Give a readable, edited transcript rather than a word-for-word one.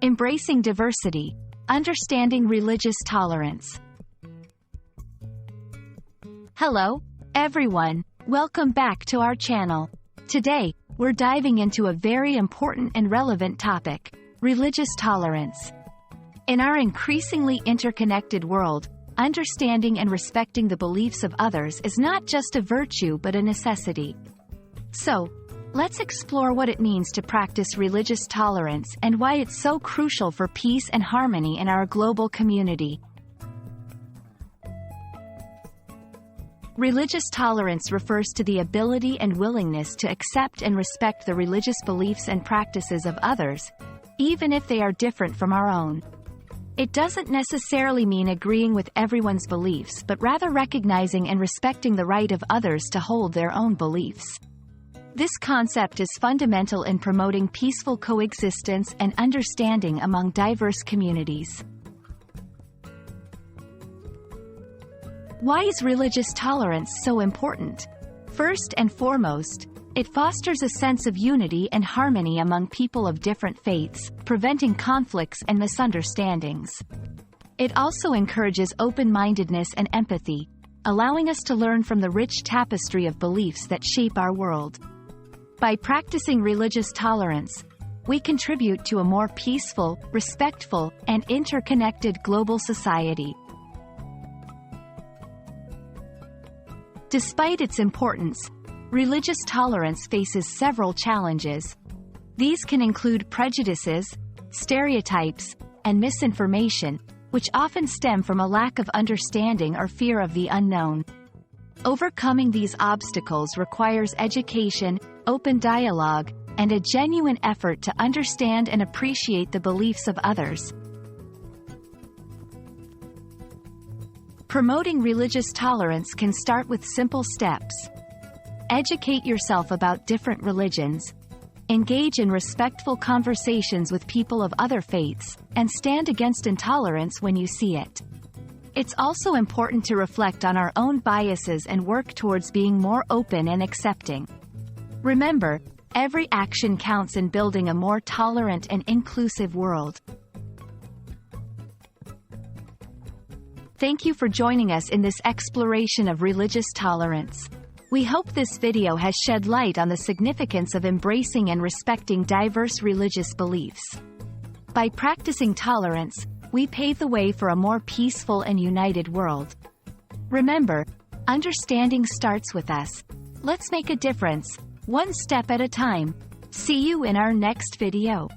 Embracing diversity, understanding religious tolerance. Hello, everyone. Welcome back to our channel. Today, we're diving into a very important and relevant topic: religious tolerance. In our increasingly interconnected world, understanding and respecting the beliefs of others is not just a virtue but a necessity. So, let's explore what it means to practice religious tolerance and why it's so crucial for peace and harmony in our global community. Religious tolerance refers to the ability and willingness to accept and respect the religious beliefs and practices of others, even if they are different from our own. It doesn't necessarily mean agreeing with everyone's beliefs, but rather recognizing and respecting the right of others to hold their own beliefs. This concept is fundamental in promoting peaceful coexistence and understanding among diverse communities. Why is religious tolerance so important? First and foremost, it fosters a sense of unity and harmony among people of different faiths, preventing conflicts and misunderstandings. It also encourages open-mindedness and empathy, allowing us to learn from the rich tapestry of beliefs that shape our world. By practicing religious tolerance, we contribute to a more peaceful, respectful, and interconnected global society. Despite its importance, religious tolerance faces several challenges. These can include prejudices, stereotypes, and misinformation, which often stem from a lack of understanding or fear of the unknown. Overcoming these obstacles requires education, open dialogue, and a genuine effort to understand and appreciate the beliefs of others. Promoting religious tolerance can start with simple steps. Educate yourself about different religions, engage in respectful conversations with people of other faiths, and stand against intolerance when you see it. It's also important to reflect on our own biases and work towards being more open and accepting. Remember, every action counts in building a more tolerant and inclusive world. Thank you for joining us in this exploration of religious tolerance. We hope this video has shed light on the significance of embracing and respecting diverse religious beliefs. By practicing tolerance, we pave the way for a more peaceful and united world. Remember, understanding starts with us. Let's make a difference, one step at a time. See you in our next video.